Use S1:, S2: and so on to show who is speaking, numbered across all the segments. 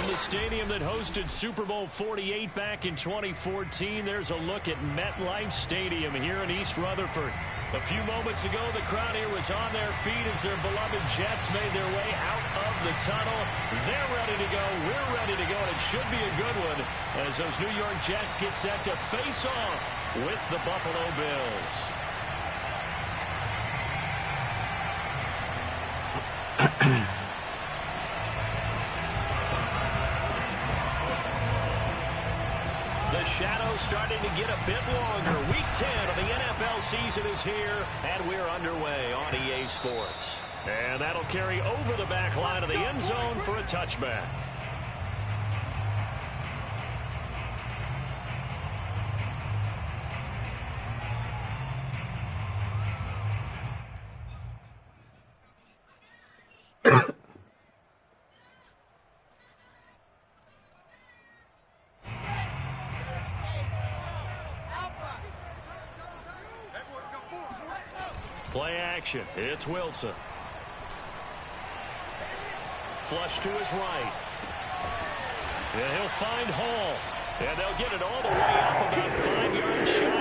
S1: From the stadium that hosted Super Bowl 48 back in 2014, there's a look at MetLife Stadium here in East Rutherford. A few moments ago, the crowd here was on their feet as their beloved Jets made their way out of the tunnel. They're ready to go. We're ready to go, and it should be a good one as those New York Jets get set to face off with the Buffalo Bills. The shadow's starting to get a bit longer. Week 10 of the NFL season is here, and we're underway on EA Sports. And that'll carry over the back line of the end zone for a touchback. Play action. It's Wilson. Flush to his right. And he'll find Hall. And they'll get it all the way up about 5 yards shy of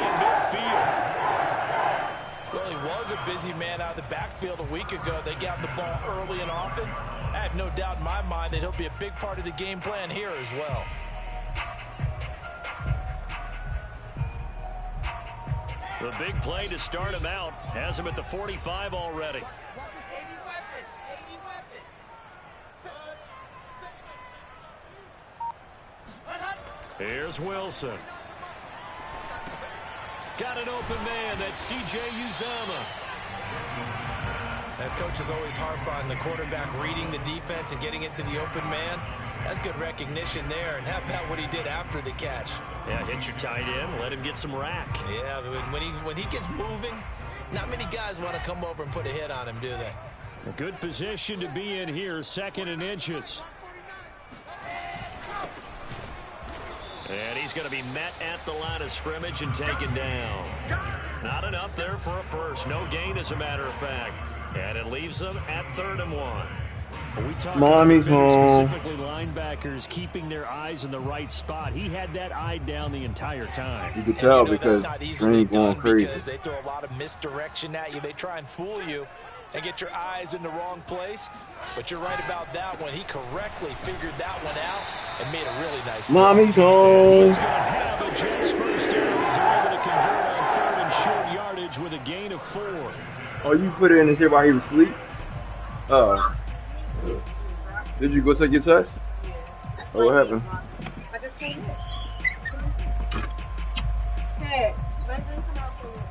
S1: midfield.
S2: Well, he was a busy man out of the backfield a week ago. They got the ball early and often. I have no doubt in my mind that he'll be a big part of the game plan here as well.
S1: The big play to start him out has him at the 45 already. Here's Wilson. Got an open man. That's C.J. Uzomah.
S2: That coach is always harp on the quarterback reading the defense and getting it to the open man. That's good recognition there. And how about what he did after the catch?
S1: Yeah, hit your tight end, let him get some rack.
S2: Yeah, when he gets moving, not many guys want to come over and put a hit on him, do they?
S1: A good position to be in here, 2nd and inches. And he's going to be met at the line of scrimmage and taken down. Not enough there for a first. No gain, as a matter of fact. And it leaves them at 3rd and 1. We talk about specifically linebackers keeping their eyes in the right spot. He had that eye down the entire time.
S3: You can tell because Green going crazy.
S2: Because they throw a lot of misdirection at you. They try and fool you and get your eyes in the wrong place. But you're right about that one. He correctly figured that one out and made a really nice play.
S3: Mommy's home.
S1: He's going to have a Jets first down as they're able to convert on 3rd and short yardage with a gain of 4.
S3: Oh, you put it in his here while he was asleep? Did you go take your test? Oh, what happened?
S4: I just came in. Hey, let them come out for a little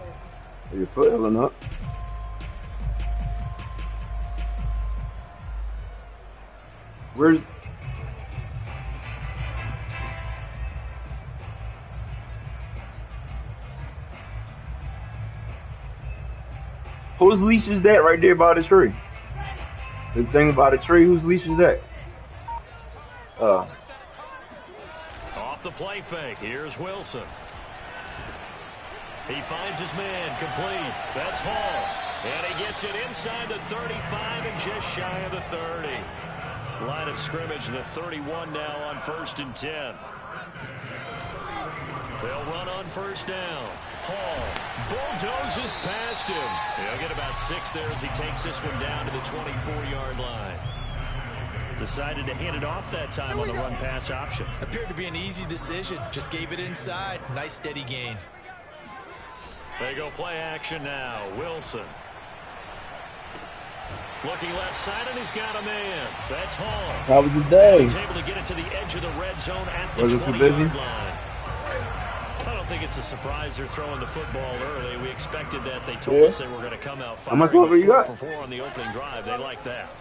S4: bit.
S3: Your foot healing up. Where's... Whose leash is that right there by the tree? The thing about the tree, whose leash is that?
S1: Off the play fake, here's Wilson. He finds his man, complete. That's Hall. And he gets it inside the 35 and just shy of the 30. Line of scrimmage, the 31 now on 1st and 10. They'll run on 1st down. Hall bulldozes past him. He'll get about 6 there as he takes this one down to the 24-yard line. Decided to hand it off that time on the run-pass option.
S2: Appeared to be an easy decision. Just gave it inside. Nice steady gain.
S1: They go play action now. Wilson. Looking left side, and he's got a man. That's Hall.
S3: How was the day?
S1: He's able to get it to the edge of the red zone at the 20-yard line. I don't think it's a surprise they're throwing the football early. We expected that. They told us they were going to come out firing 4 for 4 on the opening drive. They like that.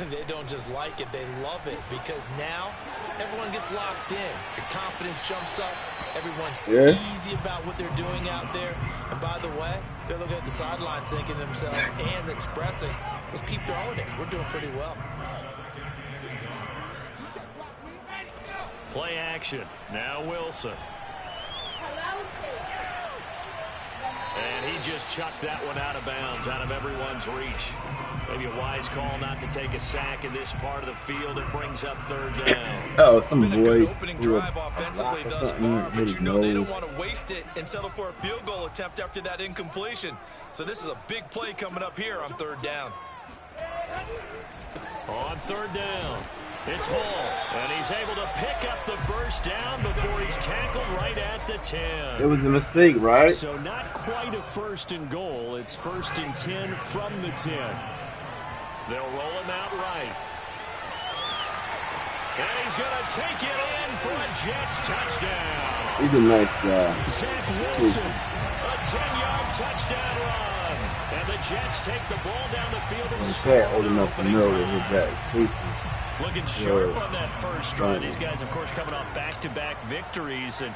S2: They don't just like it, they love it, because now everyone gets locked in. Your confidence jumps up. Everyone's easy about what they're doing out there. And by the way, they're looking at the sidelines thinking to themselves and expressing, let's keep throwing it. We're doing pretty well.
S1: Play action. Now Wilson. And he just chucked that one out of bounds, out of everyone's reach. Maybe a wise call not to take a sack in this part of the field. It brings up third down.
S3: Oh, some
S2: it's been
S3: boy.
S2: A good opening drive offensively thus far, but you know they don't want to waste it and settle for a field goal attempt after that incompletion. So this is a big play coming up here on third down.
S1: On third down, it's Hall, and he's able to pick up the first down before he's tackled right at the 10.
S3: It was a mistake, right?
S1: So not quite a first and goal. It's first and 10 from the 10. They'll roll him out right. And he's going to take it in for a Jets touchdown.
S3: He's a nice guy.
S1: Zach Wilson, a 10-yard touchdown run. And the Jets take the ball down the field and score.
S3: Old enough to know that his back.
S1: Looking sharp on that first drive. These guys, of course, coming off back-to-back victories, and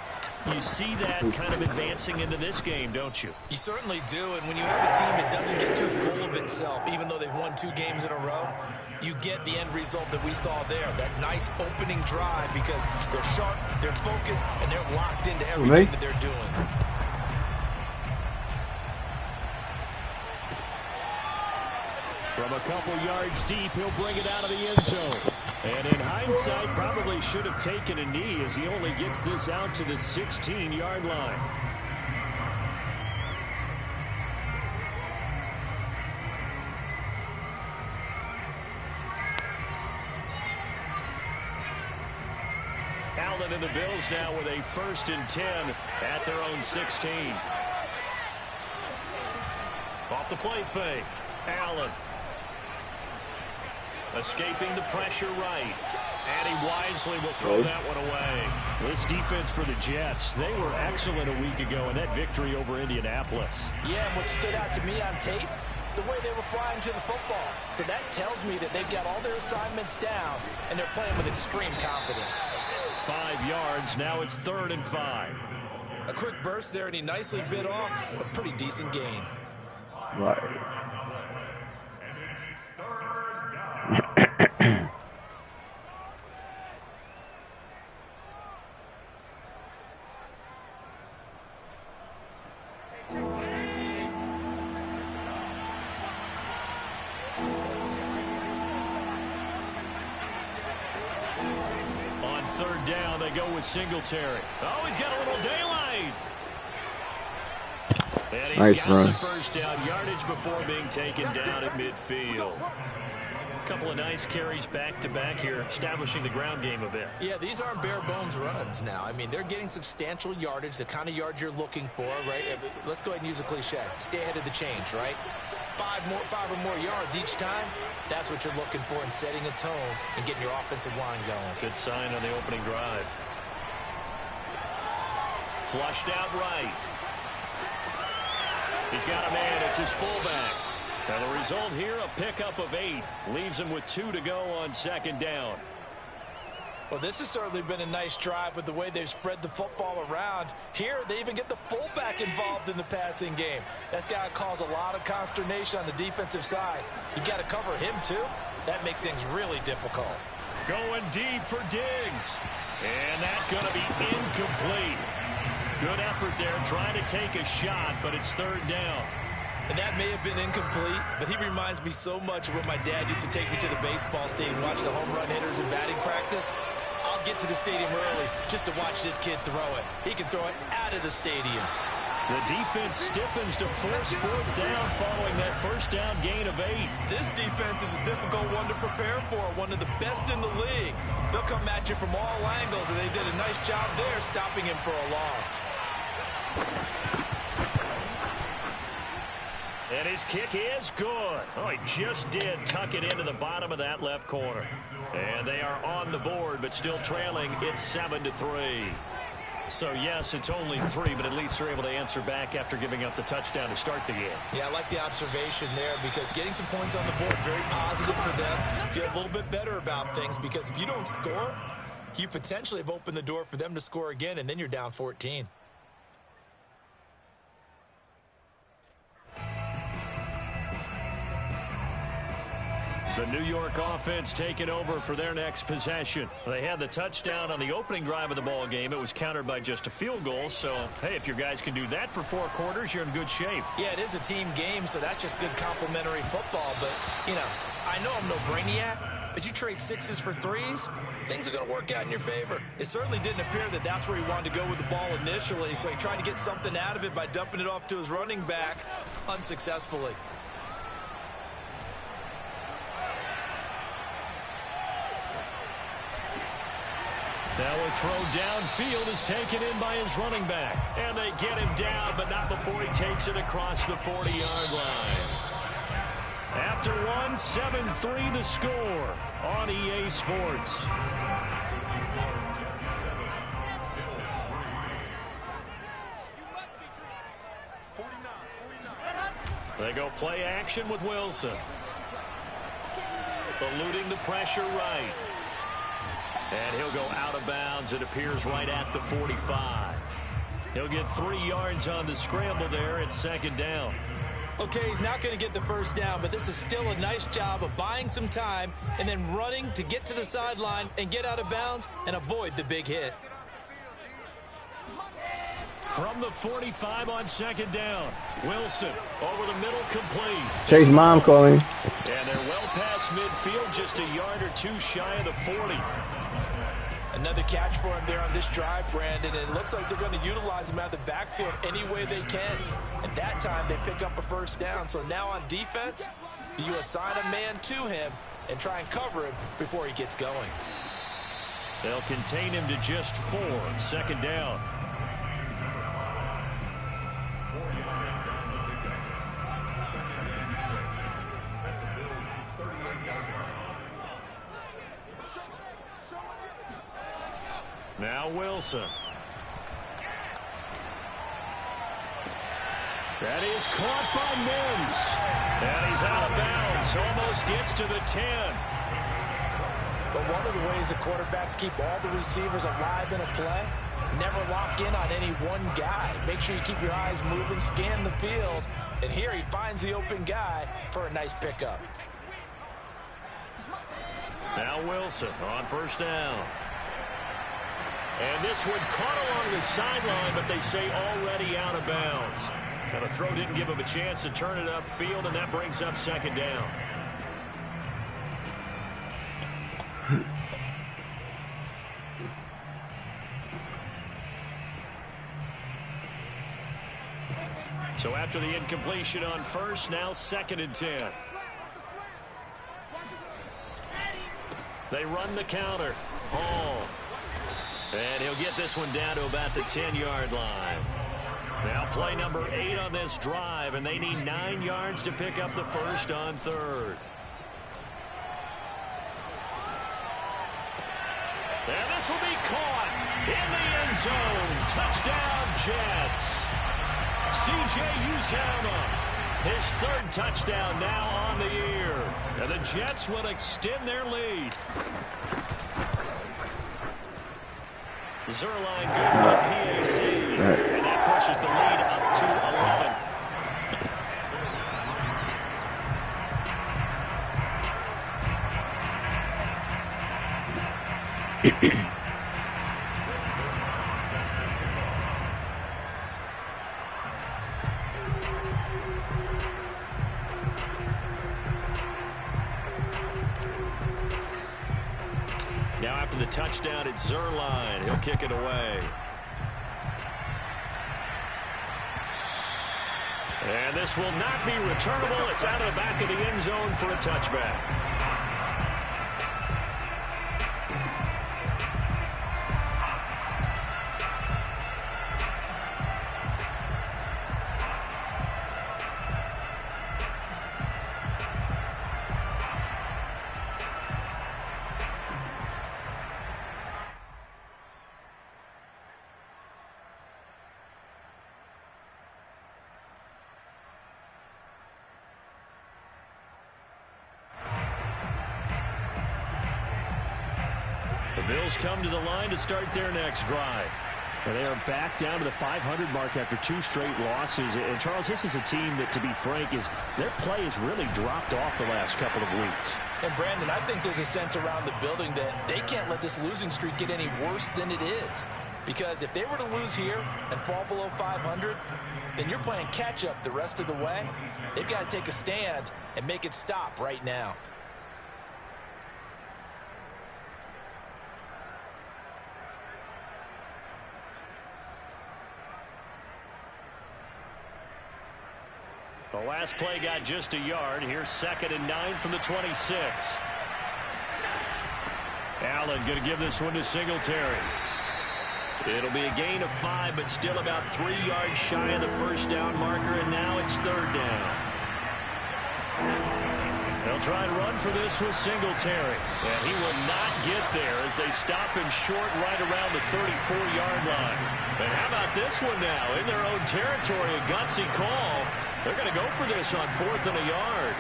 S1: you see that kind of advancing into this game, don't you?
S2: You certainly do, and when you have a team that doesn't get too full of itself, even though they've won 2 games in a row, you get the end result that we saw there, that nice opening drive, because they're sharp, they're focused, and they're locked into everything that they're doing.
S1: From a couple yards deep, he'll bring it out of the end zone. And in hindsight, probably should have taken a knee as he only gets this out to the 16-yard line. Allen and the Bills now with a first and 10 at their own 16. Off the play fake, Allen. Escaping the pressure right. And he wisely will throw that one away. This defense for the Jets, they were excellent a week ago in that victory over Indianapolis.
S2: Yeah, and what stood out to me on tape, the way they were flying to the football. So that tells me that they've got all their assignments down, and they're playing with extreme confidence.
S1: 5 yards, now it's 3rd and 5.
S2: A quick burst there, and he nicely bit off a pretty decent gain.
S3: Right.
S1: On 3rd down, they go with Singletary. Oh, he's got a little daylight. And he's got the first down yardage before being taken down at midfield. A couple of nice carries back-to-back here, establishing the ground game a bit.
S2: Yeah, these aren't bare-bones runs now. I mean, they're getting substantial yardage, the kind of yards you're looking for, right? Let's go ahead and use a cliche. Stay ahead of the change, right? 5 or more yards each time, that's what you're looking for in setting a tone and getting your offensive line going.
S1: Good sign on the opening drive. Flushed out right. He's got a man. It's his fullback. And the result here, a pickup of 8. Leaves him with 2 to go on 2nd down.
S2: Well, this has certainly been a nice drive with the way they've spread the football around. Here, they even get the fullback involved in the passing game. That's got to cause a lot of consternation on the defensive side. You've got to cover him, too. That makes things really difficult.
S1: Going deep for Diggs. And that's going to be incomplete. Good effort there, trying to take a shot, but it's 3rd down.
S2: And that may have been incomplete, but he reminds me so much of when my dad used to take me to the baseball stadium and watch the home run hitters in batting practice. I'll get to the stadium early just to watch this kid throw it. He can throw it out of the stadium.
S1: The defense stiffens to force 4th down following that first down gain of 8.
S2: This defense is a difficult one to prepare for, one of the best in the league. They'll come at you from all angles, and they did a nice job there stopping him for a loss.
S1: And his kick is good. Oh, he just did tuck it into the bottom of that left corner. And they are on the board, but still trailing. It's 7-3. So, yes, it's only 3, but at least they're able to answer back after giving up the touchdown to start the game.
S2: Yeah, I like the observation there because getting some points on the board, very positive for them. Feel a little bit better about things because if you don't score, you potentially have opened the door for them to score again, and then you're down 14.
S1: The New York offense taking over for their next possession. They had the touchdown on the opening drive of the ball game. It was countered by just a field goal. So, hey, if your guys can do that for 4 quarters, you're in good shape.
S2: Yeah, it is a team game, so that's just good complimentary football. But, you know, I know I'm no brainiac, but you trade 6s for 3s, things are going to work out in your favor. It certainly didn't appear that that's where he wanted to go with the ball initially, so he tried to get something out of it by dumping it off to his running back unsuccessfully.
S1: Now a throw downfield is taken in by his running back. And they get him down, but not before he takes it across the 40-yard line. After one, 7-3 the score on EA Sports. They go play action with Wilson. Eluding the pressure right. And he'll go out of bounds. It appears right at the 45. He'll get 3 yards on the scramble there at 2nd down.
S2: Okay, he's not going to get the first down, but this is still a nice job of buying some time and then running to get to the sideline and get out of bounds and avoid the big hit.
S1: From the 45 on 2nd down, Wilson over the middle, complete.
S3: Chase mom calling.
S1: And they're well past midfield, just a yard or 2 shy of the 40.
S2: Another catch for him there on this drive, Brandon. And it looks like they're going to utilize him out of the backfield any way they can. And that time they pick up a first down. So now on defense, do you assign a man to him and try and cover him before he gets going?
S1: They'll contain him to just 4. 2nd down. Now Wilson. That is caught by Mims. And he's out of bounds. Almost gets to the 10.
S2: But one of the ways the quarterbacks keep all the receivers alive in a play, never lock in on any one guy. Make sure you keep your eyes moving, scan the field. And here he finds the open guy for a nice pickup.
S1: Now Wilson on 1st down. And this one caught along the sideline, but they say already out of bounds. Now the throw didn't give him a chance to turn it upfield, and that brings up 2nd down. So after the incompletion on 1st, now 2nd and 10. They run the counter. Hall. And he'll get this one down to about the 10-yard line. Now play number 8 on this drive, and they need 9 yards to pick up the first on 3rd. And this will be caught in the end zone. Touchdown, Jets. C.J. Uzomah, his 3rd touchdown now on the year. And the Jets will extend their lead. Zerline good with a PAT, and that pushes the lead up to 11. Now after the touchdown, it's Zerline. He'll kick it away. And this will not be returnable. It's out of the back of the end zone for a touchback. The Bills come to the line to start their next drive. And they are back down to the 500 mark after 2 straight losses. And, Charles, this is a team that, to be frank, their play has really dropped off the last couple of weeks.
S2: And, Brandon, I think there's a sense around the building that they can't let this losing streak get any worse than it is. Because if they were to lose here and fall below 500, then you're playing catch-up the rest of the way. They've got to take a stand and make it stop right now.
S1: The last play got just a yard. Here's 2nd and 9 from the 26. Allen going to give this one to Singletary. It'll be a gain of 5, but still about 3 yards shy of the first down marker, and now it's 3rd down. They'll try to run for this with Singletary. And he will not get there as they stop him short right around the 34-yard line. And how about this one now? In their own territory, a gutsy call. They're going to go for this on 4th and a yard.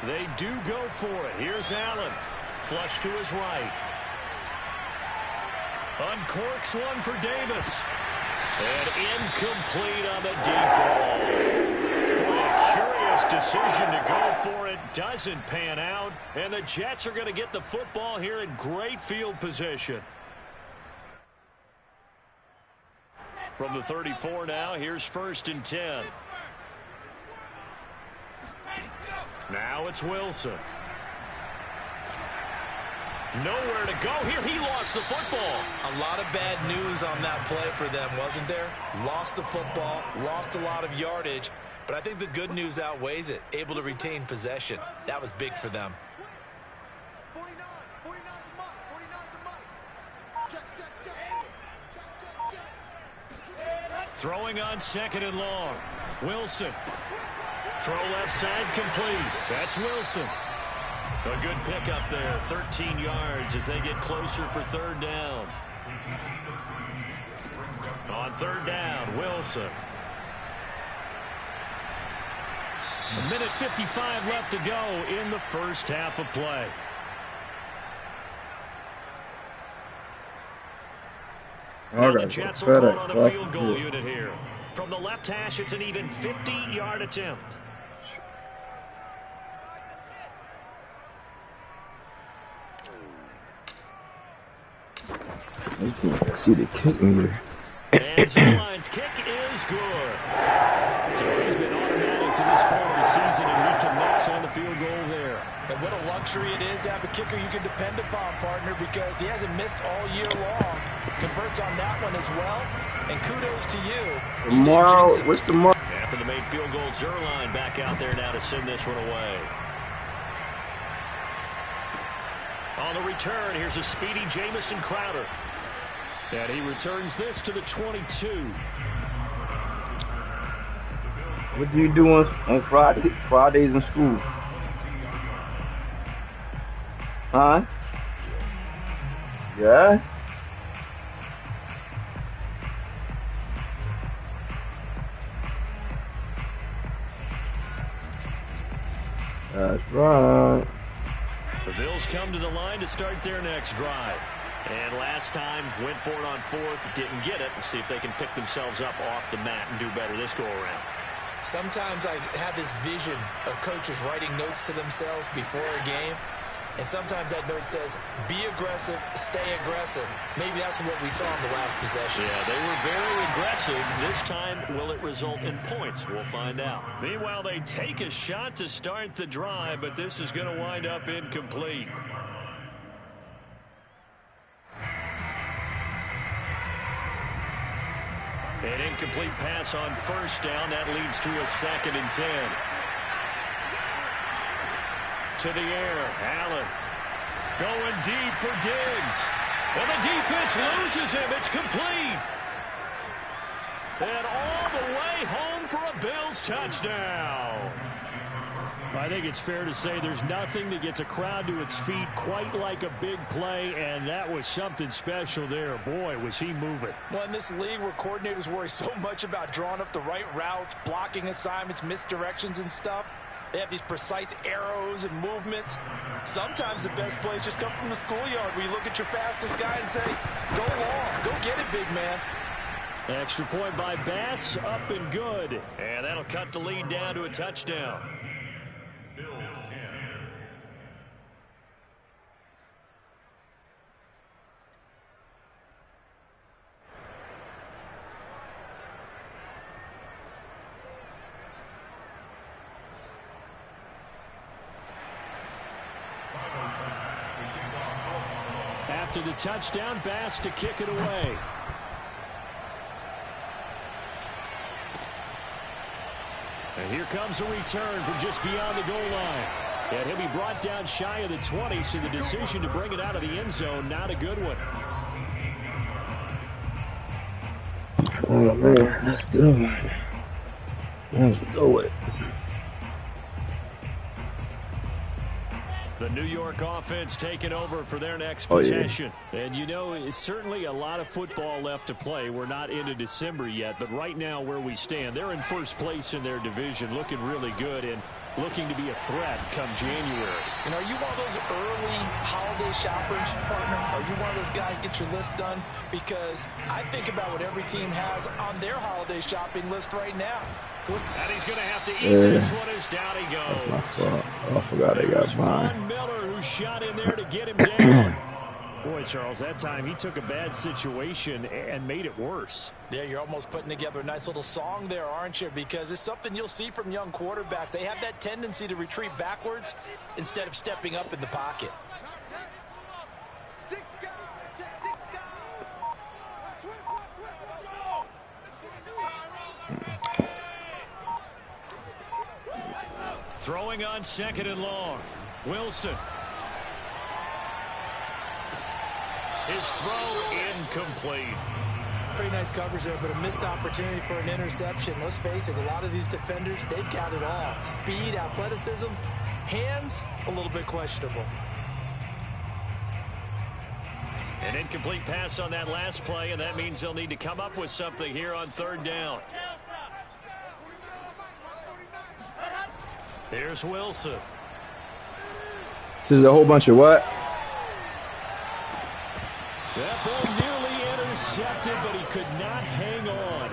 S1: They do go for it. Here's Allen. Flush to his right. Uncorks one for Davis. And incomplete on the deep ball. Boy, a curious decision to go for it. Doesn't pan out. And the Jets are going to get the football here in great field position. From the 34 now, here's 1st and 10. Now it's Wilson. Nowhere to go here. He lost the football.
S2: A lot of bad news on that play for them, wasn't there? Lost the football, lost a lot of yardage, but I think the good news outweighs it. Able to retain possession. That was big for them.
S1: Throwing on 2nd and long. Wilson. Throw left side complete. That's Wilson. A good pickup there, 13 yards as they get closer for 3rd down. On 3rd down, Wilson. 1:55 left to go in the first half of play. Now the Jets will call on a field goal unit here. From the left hash, it's an even 50-yard attempt.
S3: See the kick in there.
S1: And Zerline's kick is good. He's been automatic to this point of the season, and he connects on the field goal there.
S2: And what a luxury it is to have a kicker you can depend upon, partner, because he hasn't missed all year long. Converts on that one as well. And kudos to you.
S3: Tomorrow, what's tomorrow?
S1: After the made field goal, Zerline back out there now to send this one away. On the return, here's a speedy Jamison Crowder. And he returns this to the 22.
S3: What do you do on Fridays in school? Huh? Yeah? That's right.
S1: The Bills come to the line to start their next drive. And last time, went for it on 4th, didn't get it. We'll see if they can pick themselves up off the mat and do better this go-around.
S2: Sometimes I have this vision of coaches writing notes to themselves before a game. And sometimes that note says, be aggressive, stay aggressive. Maybe that's what we saw in the last possession.
S1: Yeah, they were very aggressive. This time, will it result in points? We'll find out. Meanwhile, they take a shot to start the drive, but this is going to wind up incomplete. An incomplete pass on 1st down. That leads to a 2nd and 10. To the air, Allen going deep for Diggs. And the defense loses him. It's complete. And all the way home for a Bills touchdown. I think it's fair to say there's nothing that gets a crowd to its feet quite like a big play, and that was something special there. Boy, was he moving.
S2: Well, in this league where coordinators worry so much about drawing up the right routes, blocking assignments, misdirections and stuff, they have these precise arrows and movements. Sometimes the best plays just come from the schoolyard where you look at your fastest guy and say, go long, go get it, big man.
S1: Extra point by Bass, up and good. And that'll cut the lead down to a touchdown. Bills 10. After the touchdown, Bass to kick it away. And here comes a return from just beyond the goal line. And he'll be brought down shy of the 20, so the decision to bring it out of the end zone, not a good one.
S3: Oh, man, let's do it. Let's do it.
S1: The New York offense taking over for their next possession. And, you know, it's certainly a lot of football left to play. We're not into December yet, but right now where we stand, they're in first place in their division, looking really good and looking to be a threat come January.
S2: And are you one of those early holiday shoppers, partner? Are you one of those guys get your list done? Because I think about what every team has on their holiday shopping list right now.
S1: And he's going to have to eat this one as down he goes.
S3: Oh, I forgot they got mine.
S1: Von Miller who shot in there to get him down. Boy, Charles, that time he took a bad situation and made it worse.
S2: Yeah, you're almost putting together a nice little song there, aren't you? Because it's something you'll see from young quarterbacks. They have that tendency to retreat backwards instead of stepping up in the pocket.
S1: Throwing on second and long. Wilson. His throw incomplete.
S2: Pretty nice coverage there, but a missed opportunity for an interception. Let's face it, a lot of these defenders, they've got it all. Speed, athleticism, hands, a little bit questionable.
S1: An incomplete pass on that last play, and that means they'll need to come up with something here on third down. Here's Wilson.
S3: This is a whole bunch of what?
S1: That ball nearly intercepted, but he could not hang on.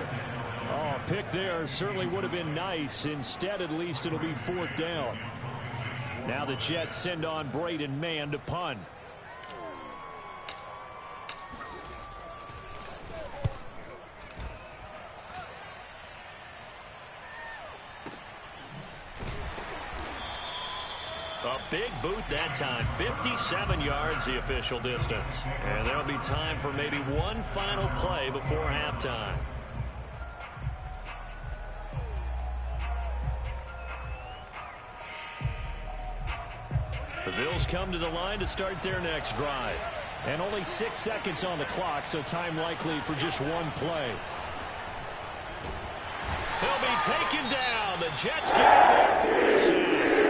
S1: Oh, pick there certainly would have been nice. Instead, at least it'll be fourth down. Now the Jets send on Braden Mann to punt. A big boot that time. 57 yards the official distance. And there'll be time for maybe one final play before halftime. The Bills come to the line to start their next drive. And only 6 seconds on the clock, so time likely for just one play. He'll be taken down. The Jets get in there for the sack.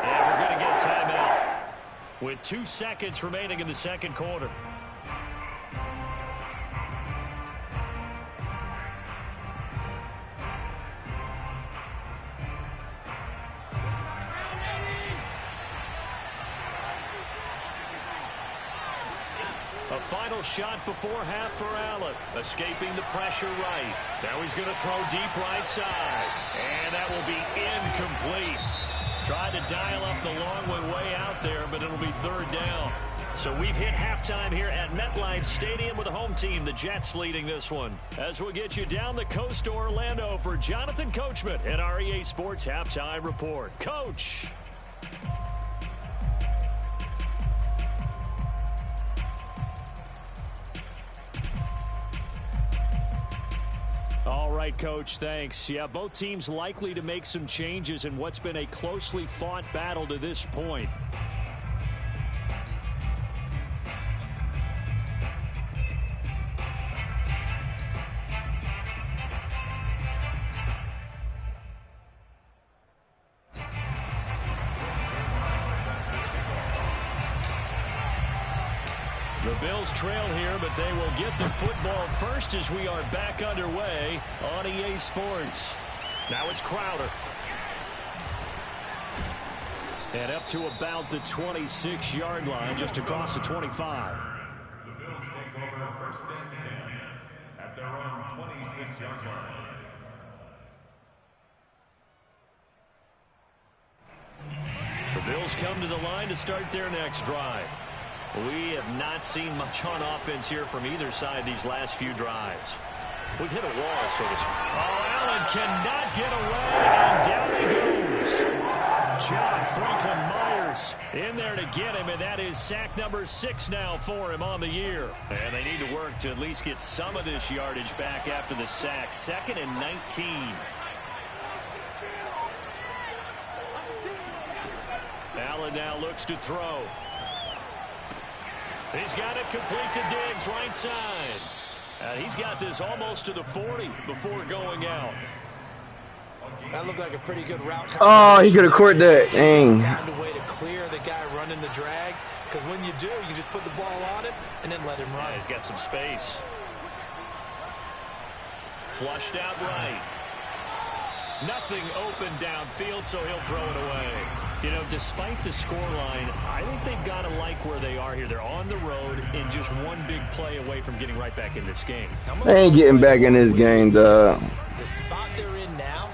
S1: And we're going to get a timeout with 2 seconds remaining in the second quarter. A final shot before half for Allen. Escaping the pressure right. Now he's going to throw deep right side. And that will be incomplete. Tried to dial up the long one way out there, but it'll be third down. So we've hit halftime here at MetLife Stadium with the home team, the Jets, leading this one. As we'll get you down the coast to Orlando for Jonathan Coachman and our EA Sports Halftime Report. Coach. All right, Coach, thanks. Yeah, both teams likely to make some changes in what's been a closely fought battle to this point. The Bills trail here, but they will get the football first as we are back underway on EA Sports. Now it's Crowder. And up to about the 26-yard line, just across the 25.
S5: The Bills take over first and 10 at their own 26-yard line.
S1: The Bills come to the line to start their next drive. We have not seen much on offense here from either side these last few drives. We've hit a wall, so to speak. Oh, Allen cannot get away, and down he goes. John Franklin Myers in there to get him, and that is sack number 6 now for him on the year. And they need to work to at least get some of this yardage back after the sack. 2nd and 19. Allen now looks to throw. He's got it complete to Diggs, right side. He's got this almost to the 40 before going out.
S2: That looked like a pretty good route.
S3: Oh, he could have caught that. Dang.
S2: Found a way to clear the guy running the drag. Because when you do, you just put the ball on him and then let him run.
S1: Yeah, he's got some space. Flushed out right. Nothing open downfield, so he'll throw it away. You know, despite the scoreline, I think they've got to like where they are here. They're on the road and just one big play away from getting right back in this game.
S3: They ain't getting back in this game, dog.
S2: The spot they're in now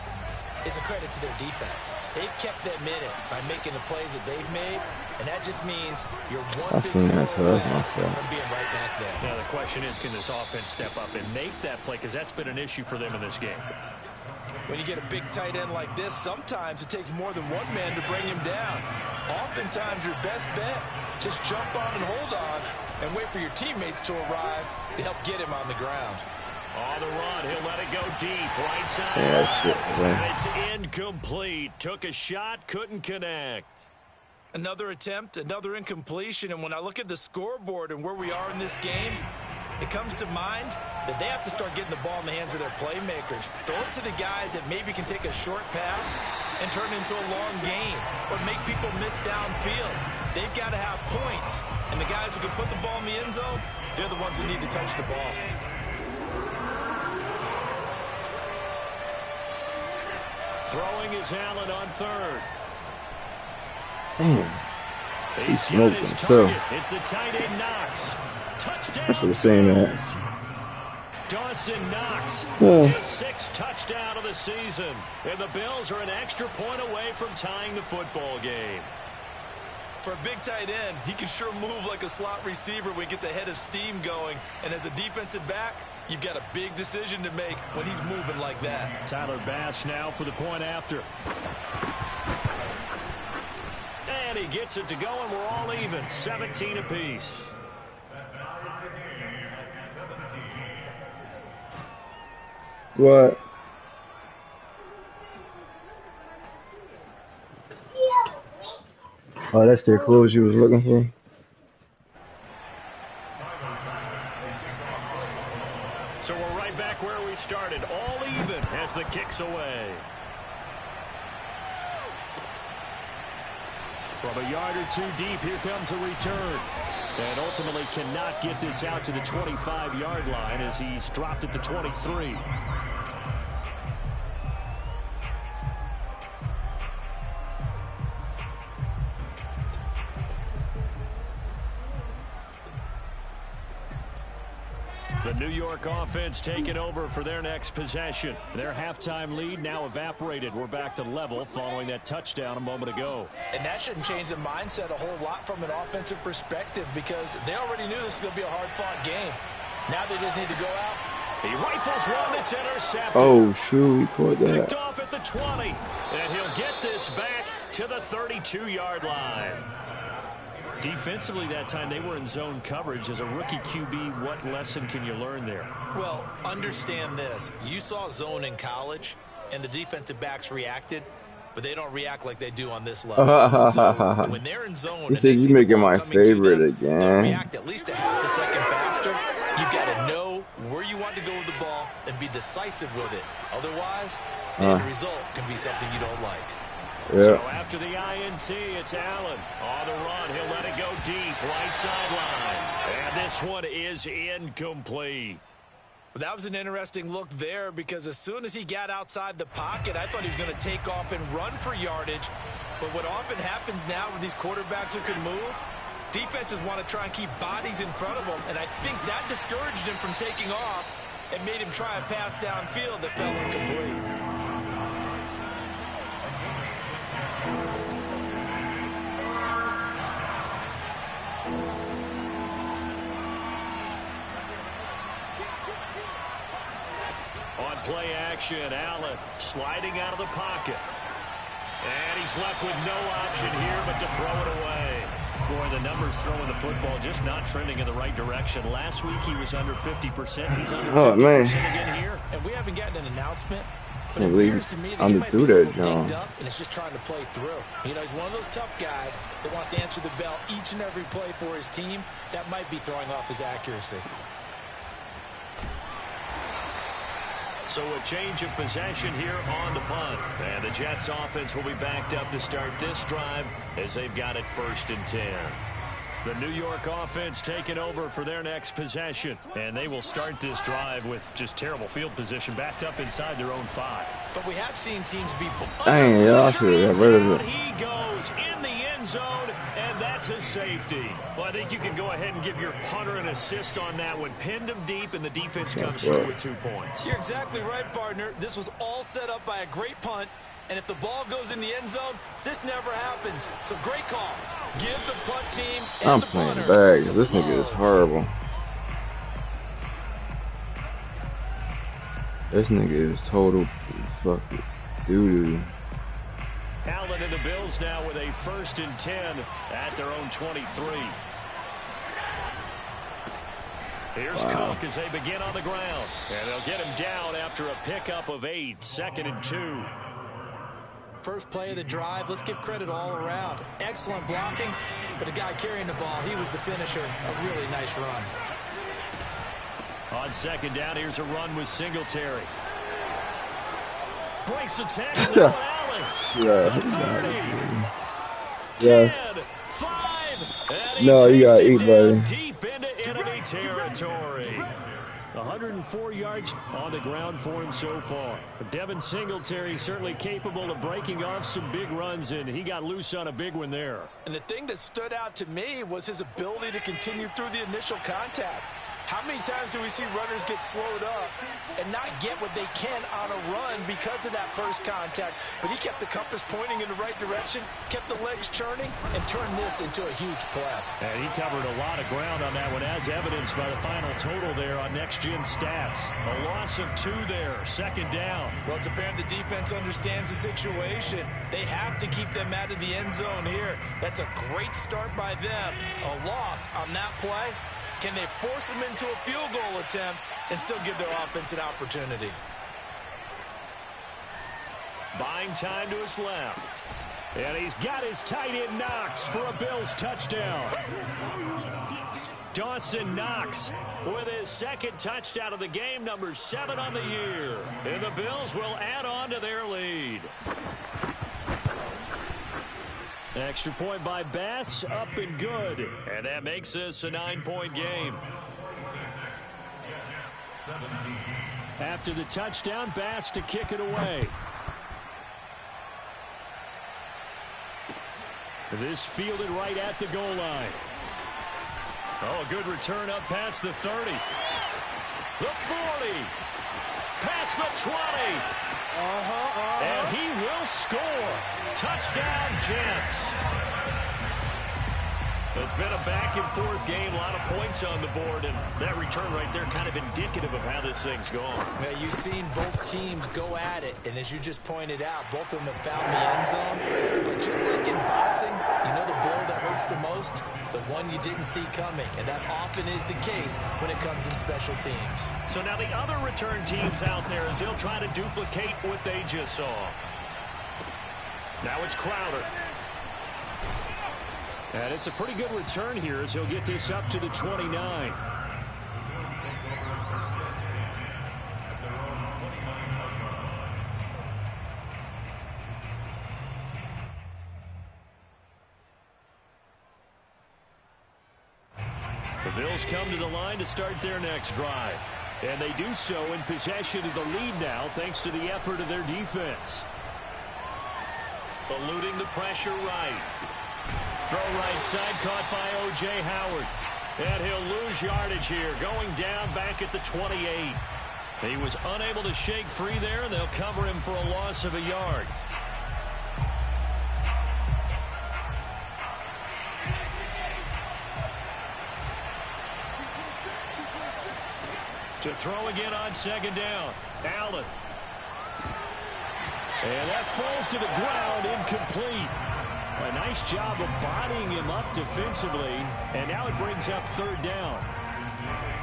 S2: is a credit to their defense. They've kept them in it by making the plays that they've made, and that just means you're one big score away from being right back there.
S1: Now the question is, can this offense step up and make that play? Because that's been an issue for them in this game.
S2: When you get a big tight end like this, sometimes it takes more than one man to bring him down. Oftentimes, your best bet, just jump on and hold on and wait for your teammates to arrive to help get him on the ground.
S1: On the run, he'll let it go deep, right side.
S3: Yeah,
S1: it's incomplete. Took a shot, couldn't connect.
S2: Another attempt, another incompletion, and when I look at the scoreboard and where we are in this game, it comes to mind that they have to start getting the ball in the hands of their playmakers. Throw it to the guys that maybe can take a short pass and turn it into a long game or make people miss downfield. They've got to have points, and the guys who can put the ball in the end zone, they're the ones that need to touch the ball.
S1: Throwing is Allen on 3rd.
S3: Damn. He's smoking, so.
S1: It's the tight end Knox. Touchdown.
S3: That's what I'm saying, man.
S1: Dawson Knox, his 6th touchdown of the season. And the Bills are an extra point away from tying the football game.
S2: For a big tight end, he can sure move like a slot receiver when he gets a head of steam going. And as a defensive back, you've got a big decision to make when he's moving like that.
S1: Tyler Bass now for the point after. And he gets it to go, and we're all even. 17 apiece.
S3: What? Oh, that's their clothes you was looking for?
S1: So we're right back where we started, all even as the kick's away. From a yard or 2 deep, here comes a return. And ultimately cannot get this out to the 25-yard line as he's dropped at the 23. The New York offense taking over for their next possession. Their halftime lead now evaporated. We're back to level following that touchdown a moment ago.
S2: And that shouldn't change the mindset a whole lot from an offensive perspective because they already knew this was going to be a hard-fought game. Now they just need to go out.
S1: He rifles one that's intercepted.
S3: Oh, shoot, he caught that.
S1: Picked off at the 20. And he'll get this back to the 32-yard line. Defensively that time, they were in zone coverage. As a rookie QB, what lesson can you learn there?
S2: Well, understand this. You saw zone in college, and the defensive backs reacted, but they don't react like they do on this level. So when they're in zone,
S3: you said you making my favorite again.
S2: They'll react at least a half a second faster. You've got to know where you want to go with the ball and be decisive with it. Otherwise, the end result can be something you don't like.
S3: Yeah.
S1: So after the INT, it's Allen on the run. He'll let it go deep, right sideline. And this one is incomplete.
S2: That was an interesting look there because as soon as he got outside the pocket, I thought he was going to take off and run for yardage. But what often happens now with these quarterbacks who can move, defenses want to try and keep bodies in front of them. And I think that discouraged him from taking off and made him try a pass downfield that fell incomplete.
S1: On play action, Allen sliding out of the pocket. And he's left with no option here but to throw it away. Boy, the numbers throwing the football just not trending in the right direction. Last week he was under 50%. He's under 50% again here.
S2: And we haven't gotten an announcement. But
S3: I
S2: it
S3: believe
S2: appears to me that
S3: I'm
S2: he might be a little dinged up and it's just trying to play through. You know, he's one of those tough guys that wants to answer the bell each and every play for his team. That might be throwing off his accuracy.
S1: So a change of possession here on the punt. And the Jets offense will be backed up to start this drive as they've got it 1st and 10. The New York offense taking over for their next possession. And they will start this drive with just terrible field position backed up inside their own 5.
S2: But we have seen teams be...
S3: Dang, y'all should have got rid of it.
S1: He goes in the end zone, and that's a safety. Well, I think you can go ahead and give your punter an assist on that one. Pinned him deep, and the defense comes through with 2 points.
S2: You're exactly right, partner. This was all set up by a great punt. And if the ball goes in the end zone, this never happens. So great call. Give the punt team and
S3: I'm
S2: the
S3: playing
S2: punter
S3: bags.
S2: some
S3: This nigga
S2: love.
S3: is horrible. This nigga is total fucking doo-doo.
S1: Allen and the Bills now with a 1st and 10 at their own 23. Here's Cook as they begin on the ground. And they'll get him down after a pickup of 8, 2nd and 2.
S2: First play of the drive, let's give credit all around. Excellent blocking, but the guy carrying the ball, he was the finisher. A really nice run.
S1: On 2nd down, here's a run with Singletary. Breaks the tackle. Allen.
S3: Yeah.
S1: 30.
S3: Yeah.
S1: 10, 5. And
S3: No,
S1: he
S3: you gotta
S1: takes
S3: eat,
S1: it
S3: buddy.
S1: down deep into enemy territory. 104 yards on the ground for him so far. Devin Singletary certainly capable of breaking off some big runs, and he got loose on a big one there.
S2: And the thing that stood out to me was his ability to continue through the initial contact. How many times do we see runners get slowed up and not get what they can on a run because of that first contact? But he kept the compass pointing in the right direction, kept the legs churning, and turned this into a huge play.
S1: And he covered a lot of ground on that one, as evidenced by the final total there on Next Gen Stats. A loss of 2 there, 2nd down.
S2: Well, it's apparent the defense understands the situation. They have to keep them out of the end zone here. That's a great start by them. A loss on that play. Can they force them into a field goal attempt and still give their offense an opportunity?
S1: Buying time to his left. And he's got his tight end Knox for a Bills touchdown. Dawson Knox with his 2nd touchdown of the game, number 7 on the year. And the Bills will add on to their lead. Extra point by Bass, up and good. And that makes this a 9-point game. After the touchdown, Bass to kick it away. This fielded right at the goal line. Oh, a good return up past the 30. The 40. Past the 20. And he will score. Touchdown, Jets. It's been a back-and-forth game, a lot of points on the board, and that return right there kind of indicative of how this thing's going.
S2: Yeah, you've seen both teams go at it, and as you just pointed out, both of them have found the end zone. But just like in boxing, you know the blow that hurts the most? The one you didn't see coming, and that often is the case when it comes in special teams.
S1: So now the other return teams out there as they'll try to duplicate what they just saw. Now it's Crowder. And it's a pretty good return here as he'll get this up to the 29. Bills come to the line to start their next drive. And they do so in possession of the lead now thanks to the effort of their defense. Eluding the pressure right. Throw right side caught by O.J. Howard. And he'll lose yardage here, going down back at the 28. He was unable to shake free there, and they'll cover him for a loss of a yard. To throw again on second down. Allen. And that falls to the ground, incomplete. A nice job of bodying him up defensively, and now it brings up third down.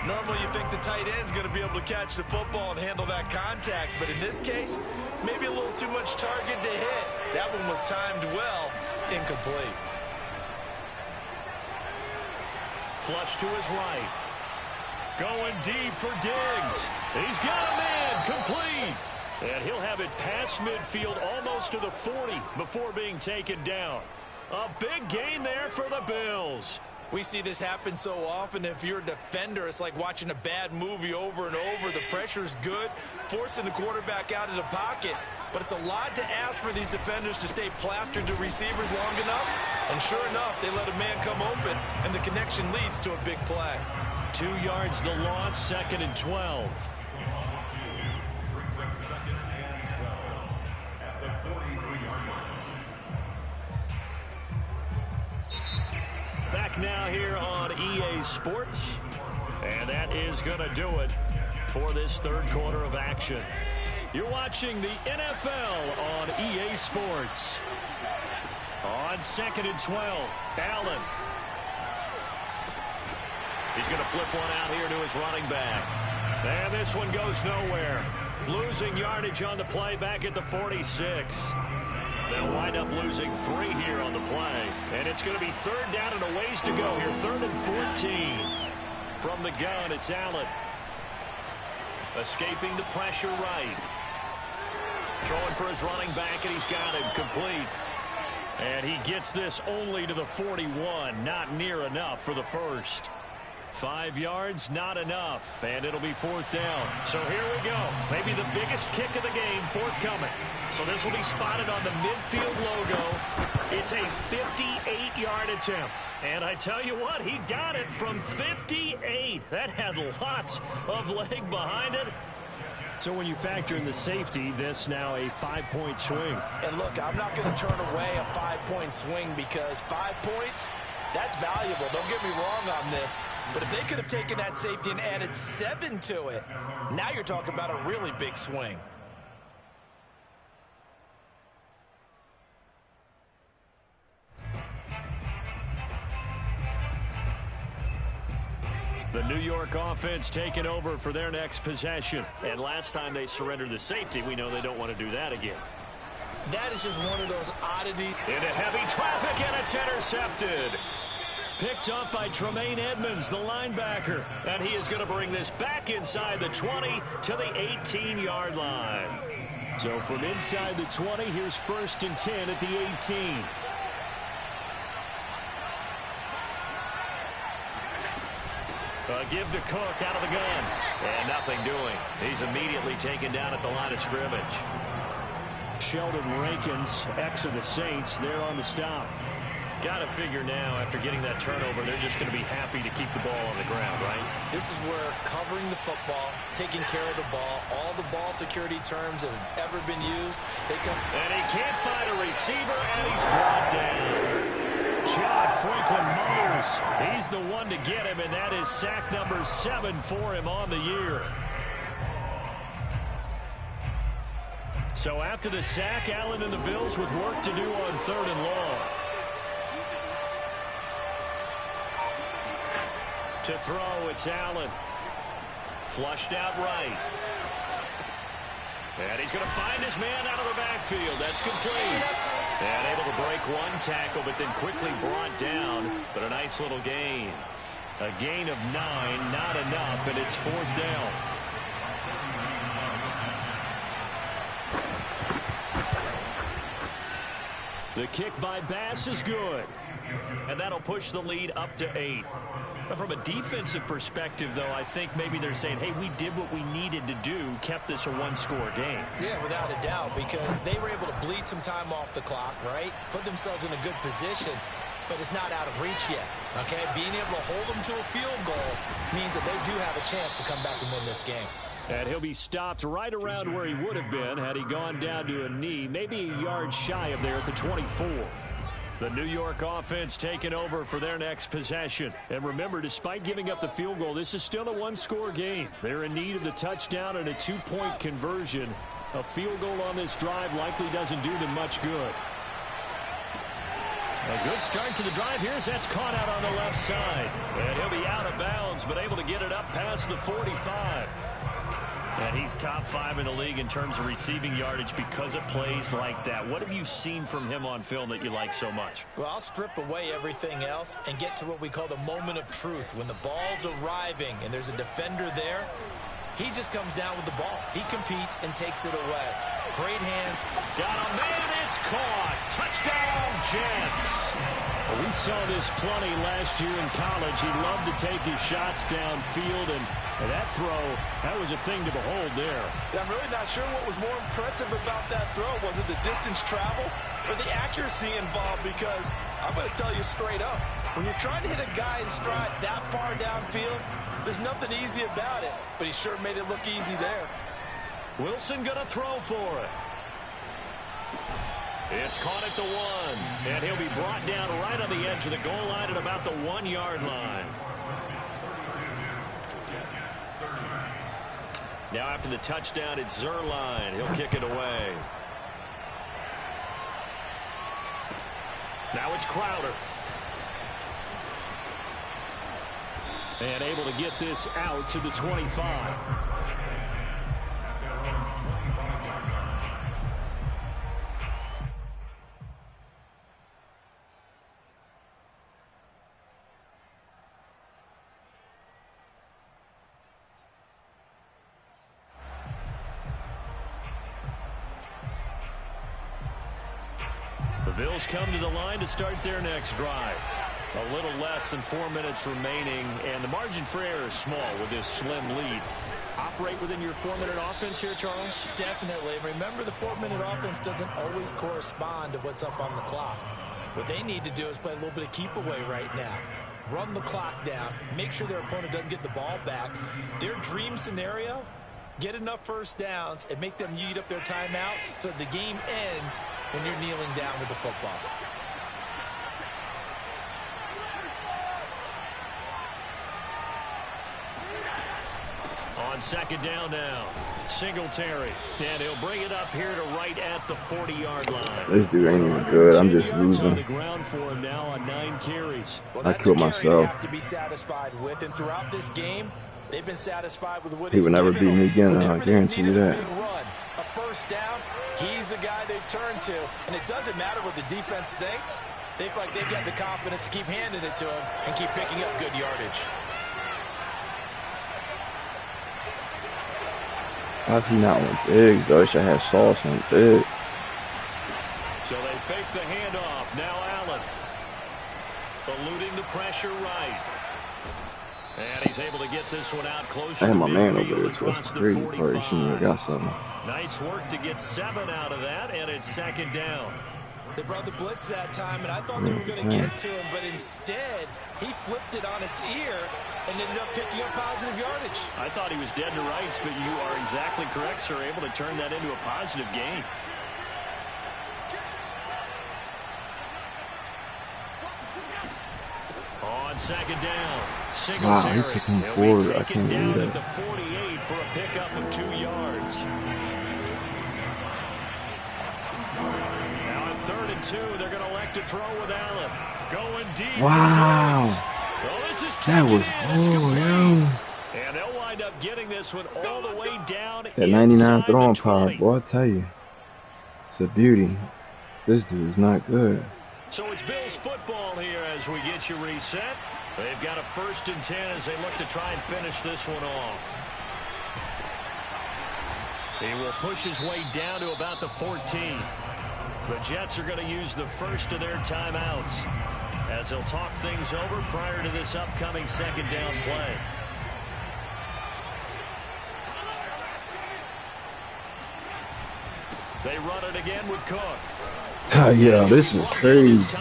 S2: Normally you think the tight end's going to be able to catch the football and handle that contact, but in this case, maybe a little too much target to hit. That one was timed well, incomplete.
S1: Flush to his right. Going deep for Diggs. He's got a man, complete. And he'll have it past midfield almost to the 40 before being taken down. A big gain there for the Bills.
S2: We see this happen so often. If you're a defender, it's like watching a bad movie over and over. The pressure's good, forcing the quarterback out of the pocket. But it's a lot to ask for these defenders to stay plastered to receivers long enough. And sure enough, they let a man come open, and the connection leads to a big play.
S1: 2 yards the loss, second and 12.
S5: Brings up second and 12 at the 43-yard line.
S1: Back now here on EA Sports. And that is going to do it for this third quarter of action. You're watching the NFL on EA Sports. On second and 12, Allen. He's going to flip one out here to his running back. And this one goes nowhere. Losing yardage on the play back at the 46. They'll wind up losing 3 here on the play. And it's going to be third down and a ways to go here. Third and 14. From the gun, it's Allen. Escaping the pressure right. Throwing for his running back, and he's got him complete. And he gets this only to the 41. Not near enough for the first. 5 yards, not enough, and it'll be fourth down. So here we go. Maybe the biggest kick of the game forthcoming. So this will be spotted on the midfield logo. It's a 58-yard attempt. And I tell you what, he got it from 58. That had lots of leg behind it. So when you factor in the safety, this now a 5-point swing.
S2: And look, I'm not going to turn away a 5-point swing because 5 points, that's valuable. Don't get me wrong on this. But if they could have taken that safety and added 7 to it, now you're talking about a really big swing.
S1: The New York offense taking over for their next possession. And last time they surrendered the safety, we know they don't want to do that again.
S2: That is just one of those oddities.
S1: Into heavy traffic, and it's intercepted. Picked up by Tremaine Edmonds, the linebacker. And he is going to bring this back inside the 20 to the 18-yard line. So from inside the 20, here's first and 10 at the 18. A give to Cook out of the gun. And nothing doing. He's immediately taken down at the line of scrimmage. Sheldon Rankins, ex of the Saints, there on the stop. Got to figure now, after getting that turnover, they're just going to be happy to keep the ball on the ground, right?
S2: This is where covering the football, taking care of the ball, all the ball security terms that have ever been used, they come.
S1: And he can't find a receiver, and he's brought down. John Franklin Myers, he's the one to get him, and that is sack number 7 for him on the year. So after the sack, Allen and the Bills with work to do on third and long. To throw, it's Allen. Flushed out right. And he's going to find his man out of the backfield. That's complete. And able to break one tackle, but then quickly brought down. But a nice little gain. A gain of 9, not enough, and it's fourth down. The kick by Bass is good. And that'll push the lead up to 8. From a defensive perspective, though, I think maybe they're saying, hey, we did what we needed to do, kept this a one-score game.
S2: Yeah, without a doubt, because they were able to bleed some time off the clock, right? Put themselves in a good position, but it's not out of reach yet, okay? Being able to hold them to a field goal means that they do have a chance to come back and win this game.
S1: And he'll be stopped right around where he would have been had he gone down to a knee, maybe a yard shy of there at the 24. The New York offense taking over for their next possession. And remember, despite giving up the field goal, this is still a one-score game. They're in need of the touchdown and a two-point conversion. A field goal on this drive likely doesn't do them much good. A good start to the drive here as that's caught out on the left side. And he'll be out of bounds, but able to get it up past the 45. And he's top 5 in the league in terms of receiving yardage because of plays like that. What have you seen from him on film that you like so much?
S2: Well, I'll strip away everything else and get to what we call the moment of truth. When the ball's arriving and there's a defender there, he just comes down with the ball. He competes and takes it away. Great hands.
S1: Got a man, it's caught. Touchdown, Jets. Well, we saw this plenty last year in college. He loved to take his shots downfield, and that throw, that was a thing to behold there.
S6: I'm really not sure what was more impressive about that throw. Was it the distance travel or the accuracy involved? Because I'm going to tell you straight up, when you're trying to hit a guy in stride that far downfield, there's nothing easy about it. But he sure made it look easy there.
S1: Wilson going to throw for it. It's caught at the 1, and he'll be brought down right on the edge of the goal line at about the 1-yard line. Now after the touchdown, it's Zerline. He'll kick it away. Now it's Crowder. And able to get this out to the 25. The Bills come to the line to start their next drive. A little less than 4 minutes remaining, and the margin for error is small with this slim lead. Operate within your 4-minute offense here, Charles?
S2: Definitely. Remember, the 4-minute offense doesn't always correspond to what's up on the clock. What they need to do is play a little bit of keep away right now. Run the clock down. Make sure their opponent doesn't get the ball back. Their dream scenario, get enough first downs and make them eat up their timeouts so the game ends when you're kneeling down with the football.
S1: On second down now, Singletary, and he'll bring it up here to right at the 40-yard line.
S3: This dude ain't even good. I'm just losing.
S1: On the ground for him now on 9 carries.
S2: Well,
S3: I killed myself.
S2: They have to be satisfied with, and throughout this game, they've been satisfied with what
S3: he would never beat me again. I guarantee you that.
S2: A big run, a first down, he's the guy they've turned to, and it doesn't matter what the defense thinks. They feel like they've got the confidence to keep handing it to him and keep picking up good yardage.
S3: How's he not on big, though? I should have sauce on big.
S1: So they fake the handoff. Now Allen. Eluding the pressure right. And he's able to get this one out closer.
S3: I had my
S1: to
S3: man
S1: midfield
S3: over there, so
S1: across
S3: that's
S1: the
S3: crazy.
S1: 45.
S3: Probably shouldn't have got something.
S1: Nice work to get 7 out of that, and it's second down.
S2: They brought the blitz that time, and I thought they were going to get to him, but instead, he flipped it on its ear and ended up picking up positive yardage.
S1: I thought he was dead to rights, but you are exactly correct, sir. Able to turn that into a positive gain. On second down, Singletary.
S3: Wow, he took him forward. I can't
S1: down
S3: believe
S1: at
S3: that.
S1: the 48 for a pickup of 2 yards. Now on 3rd and 2, they're going to elect to throw with Allen. Going deep.
S3: Wow.
S1: Well, this is
S3: That was
S1: and they'll wind up getting this one all the way down.
S3: That 99 throwing
S1: inside the
S3: power,
S1: 20.
S3: boy, I tell you. It's a beauty. This dude's not good.
S1: So it's Bills football here as we get you reset. They've got a 1st and 10 as they look to try and finish this one off. He will push his way down to about the 14. The Jets are going to use the first of their timeouts. as he'll talk things over prior to this upcoming second down play. They run it again with Cook.
S3: Yeah, this is crazy.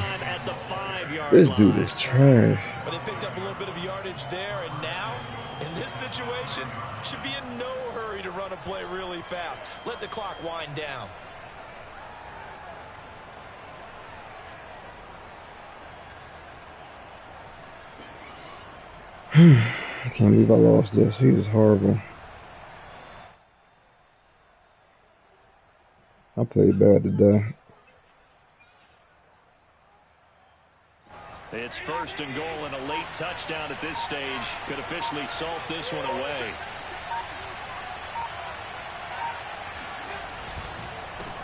S3: This dude is trash.
S2: But they picked up a little bit of yardage there, and now, in this situation, should be in no hurry to run a play really fast. Let the clock wind down.
S3: I can't believe I lost this. He was horrible. I played bad today.
S1: It's first and goal, and a late touchdown at this stage could officially salt this one away.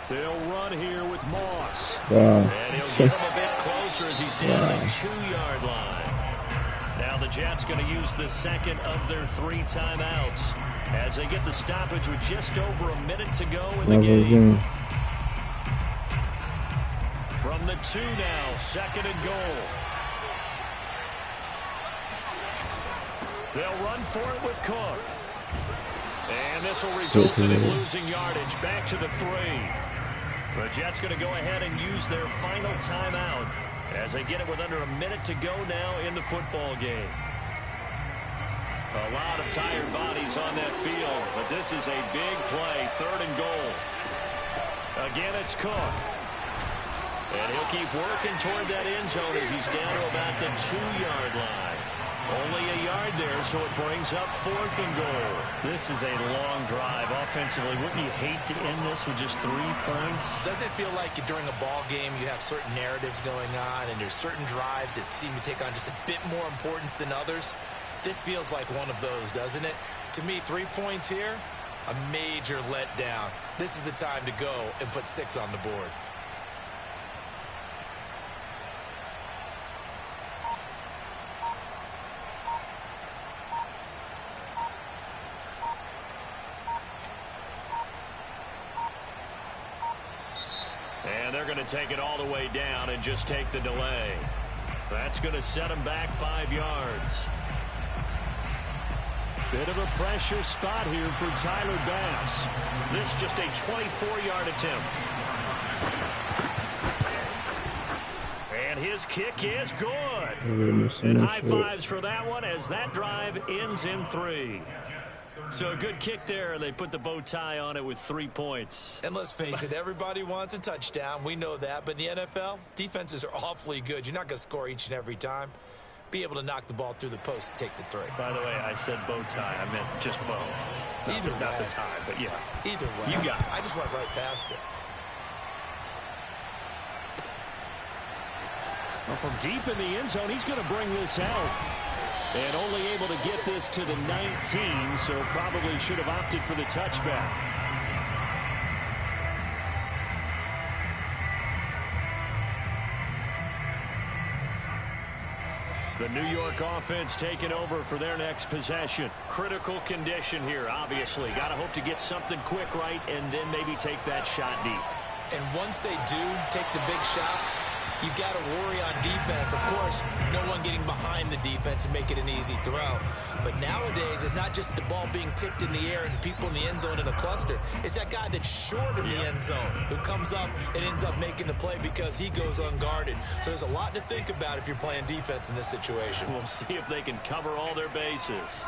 S1: They'll run here with Moss.
S3: Wow.
S1: And he'll get him a bit closer as he's down at the 2-yard line. Now the Jets going to use the second of their 3 timeouts as they get the stoppage with just over a minute to go in the game. From the 2 now, second and goal. They'll run for it with Cook. And this will result in him losing yardage back to the 3. The Jets going to go ahead and use their final timeout as they get it with under a minute to go now in the football game. A lot of tired bodies on that field, but this is a big play, third and goal. Again, it's Cook. And he'll keep working toward that end zone as he's down to about the 2-yard line. Only a yard there, so it brings up fourth and goal. This is a long drive offensively. Wouldn't you hate to end this with just 3 points?
S2: Doesn't it feel like during a ball game you have certain narratives going on and there's certain drives that seem to take on just a bit more importance than others? This feels like one of those, doesn't it? To me, 3 points here, a major letdown. This is the time to go and put 6 on the board.
S1: And they're going to take it all the way down and just take the delay. That's going to set them back 5 yards. Bit of a pressure spot here for Tyler Bass. This just a 24-yard attempt. And his kick is good. And high fives for that one as that drive ends in 3. So a good kick there, and they put the bow tie on it with 3 points.
S2: And let's face it, everybody wants a touchdown. We know that. But in the NFL, defenses are awfully good. You're not going to score each and every time. Be able to knock the ball through the post and take the 3.
S1: By the way, I said bow tie. I meant just bow. Not the tie, but yeah.
S2: Either way.
S1: You got it.
S2: I just went right past it.
S1: Well, from deep in the end zone, he's going to bring this out. And only able to get this to the 19, so probably should have opted for the touchback. The New York offense taking over for their next possession. Critical condition here, obviously. Got to hope to get something quick right and then maybe take that shot deep.
S2: And once they do take the big shot, you've got to worry on defense. Of course, no one getting behind the defense and make it an easy throw. But nowadays, it's not just the ball being tipped in the air and people in the end zone in a cluster. It's that guy that's short of the end zone who comes up and ends up making the play because he goes unguarded. So there's a lot to think about if you're playing defense in this situation.
S1: We'll see if they can cover all their bases.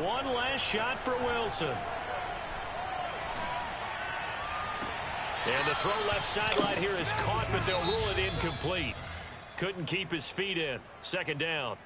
S1: One last shot for Wilson. And the throw left sideline here is caught, but they'll rule it incomplete. Couldn't keep his feet in. Second down.